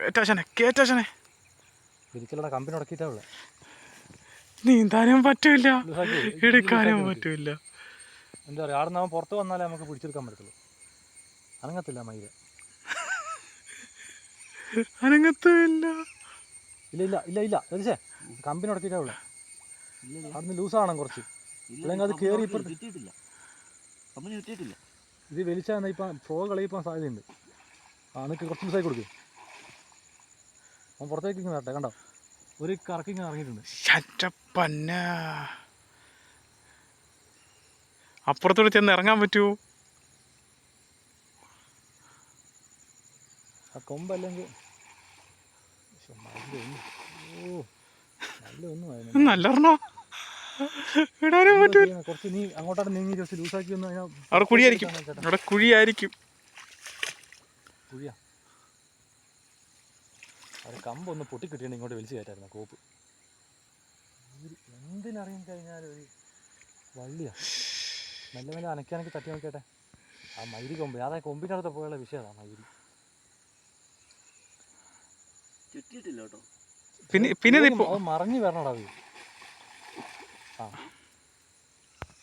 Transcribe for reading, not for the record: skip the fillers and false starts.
കേറ്റാശനെ ഒരിക്കലും കമ്പനി ഉടക്കിയിട്ടാ ഉള്ളത്. നീന്താനും പറ്റൂല, എടുക്കാനും പറ്റൂല. എന്താ പറയുക, അവിടെ നിന്ന് പുറത്ത് വന്നാലേ നമുക്ക് പിടിച്ചെടുക്കാൻ പറ്റത്തുള്ളൂ. അനങ്ങത്തില്ല മയില്, അനങ്ങത്തില്ല. ഇല്ല ഇല്ല ഇല്ല ഇല്ല വലിച്ചേ കമ്പനി ഉടക്കിയിട്ടാ ഉള്ളത്. അവിടുന്ന് ലൂസാവണം കുറച്ച്, അല്ലെങ്കിൽ അത് കയറി ഇപ്പം ഇത് വലിച്ചാൽ ഇപ്പം ഫ്രോ കളിയിപ്പം സാധ്യതയുണ്ട്. നിനക്ക് കുറച്ച് ലൂസായി കൊടുക്കും. അവൻ പുറത്തേക്ക് ഇങ്ങനെ വരട്ടെ, കണ്ടോ ഒരു കറക്കി ഇങ്ങനെ ഇറങ്ങിയിട്ടുണ്ട്. അപ്പുറത്തോട് ചെന്ന് ഇറങ്ങാൻ പറ്റുമോ? ആ കൊമ്പല്ലെങ്കിൽ നല്ലൊരെണ്ണോ ഇടാനും പറ്റൂല. കുറച്ച് നീ അങ്ങോട്ടാണ് നീങ്ങി കുറച്ച് ലൂസാക്കി ഒന്ന്. അവിടെ കുഴിയായിരിക്കും, അവിടെ കുഴിയായിരിക്കും. കുഴിയാ, അത് കമ്പൊന്ന് പൊട്ടിക്കിട്ടിയാണ് ഇങ്ങോട്ട് വലിച്ചു കയറ്റായിരുന്നു. കോപ്പ് എന്തിനറിയാൻ കഴിഞ്ഞാൽ ഒരു വള്ളിയാ. മെല്ലെ മെല്ലെ അനക്കി തട്ടി നോക്കിയാട്ടെ. ആ മയിരി കൊമ്പ്, അതായത് കൊമ്പിൻ്റെ അടുത്ത് പോയുള്ള വിഷയമാണ് മയിരി. പിന്നെ അത് മറിഞ്ഞു വരണടാ അത്. ആ